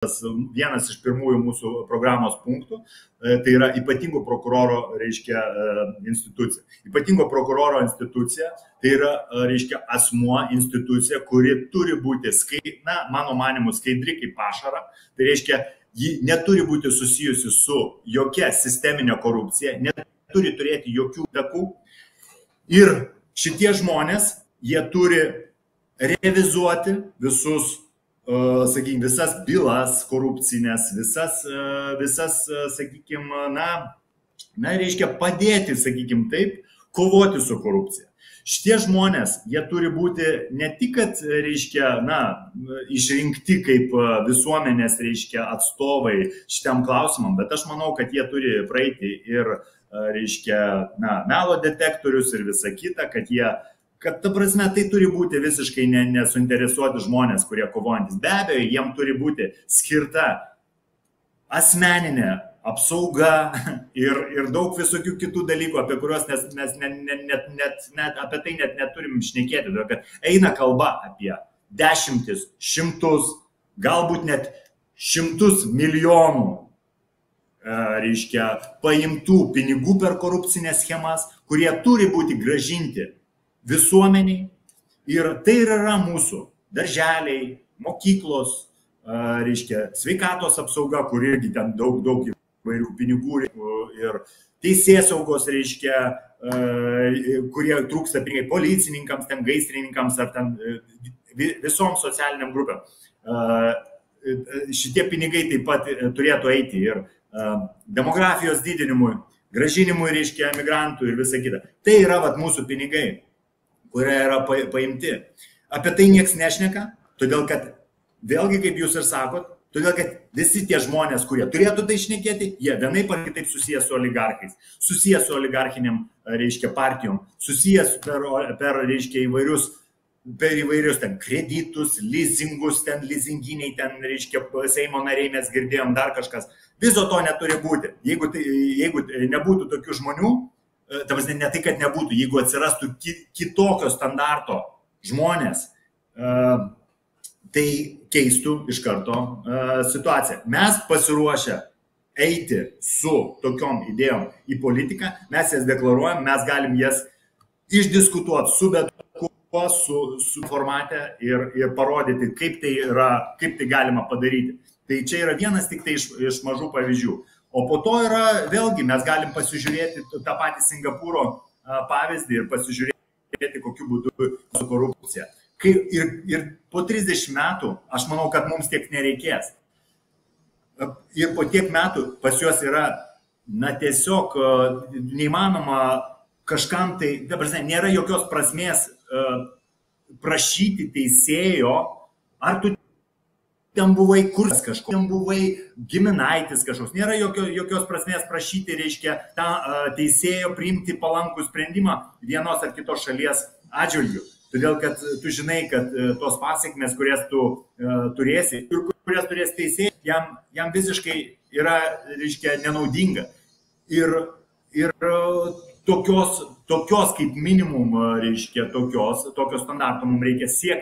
vienas iš pirmųjų mūsų programos punktų, tai yra ypatingo prokuroro, reiškia, institucija. Ypatingo prokuroro institucija tai yra, reiškia, asmuo, institucija, kuri turi būti, mano manimu, skaidri kaip pašara. Tai reiškia, ji neturi būti susijusi su jokia sisteminė korupcija, neturi turėti jokių įtakų. Ir šitie žmonės, jie turi revizuoti visas bylas korupcinės, visas, sakykime, reiškia padėti, sakykime taip, kovoti su korupcija. Šitie žmonės, jie turi būti ne tik, kad, reiškia, išrinkti kaip visuomenės, reiškia, atstovai šitam klausimam, bet aš manau, kad jie turi praeiti ir, reiškia, melo detektorius ir visa kita, kad ta prasme tai turi būti visiškai nesuinteresuoti žmonės, kurie kovojantis. Be abejo, jiem turi būti skirta asmeninė apsauga ir daug visokių kitų dalykų, apie kuriuos mes apie tai net neturim šnekėti. Todėl, kad eina kalba apie dešimtis, šimtus, galbūt net šimtus milijonų, reiškia, paimtų pinigų per korupcinės schemas, kurie turi būti gražinti visuomeniai, ir tai yra mūsų darželiai, mokyklos, reiškia, sveikatos apsauga, kur irgi ten daug įvairių pinigų ir teisėsaugos, reiškia, kurie trūksta pinigai policininkams, ten gaisrininkams ar ten visom socialiniam grupėm. Šitie pinigai taip pat turėtų eiti ir demografijos didinimui, gražinimui, reiškia, migrantų ir visa kita. Tai yra mūsų pinigai, kurie yra paimti. Apie tai nieks nešneka, todėl kad, vėlgi, kaip jūs ir sakot, todėl kad visi tie žmonės, kurie turėtų tai šnekėti, jie vienaip ar kitaip susijęs su oligarchais, susijęs su oligarchiniam, reiškia, partijom, susijęs per reiškia, įvairius ten kreditus, leasingus, ten leasinginiai, ten, reiškia, Seimo nariai mes girdėjom, dar kažkas. Viso to neturi būti. Jeigu nebūtų tokių žmonių, ne tai, kad nebūtų, jeigu atsirastų kitokio standarto žmonės, tai keistų iš karto situaciją. Mes pasiruošę eiti su tokiom idėjom į politiką, mes jas deklaruojam, mes galim jas išdiskutuoti su bet kuo, su formate ir parodyti, kaip tai galima padaryti. Tai čia yra vienas tik tai iš mažų pavyzdžių. O po to yra, vėlgi, mes galim pasižiūrėti tą patį Singapūro pavyzdį ir pasižiūrėti, kokiu būdu su korupcija. Ir po 30 metų, aš manau, kad mums tiek nereikės. Ir po tiek metų pas juos yra, tiesiog neįmanoma kažkam tai, nėra jokios prasmės prašyti teisėjo, ar tu ten buvai kursas kažkoks, ten buvai giminaitis kažkoks. Nėra jokios prasmės prašyti, reiškia, tą teisėjo priimti palankų sprendimą vienos ar kitos šalies atžvilgių. Todėl, kad tu žinai, kad tos pasiekmes, kurias tu turėsi ir kurias turės teisėjai, jam visiškai yra, reiškia, nenaudinga. Ir tokios kaip minimum, reiškia, tokio standarto mums reikia siekti.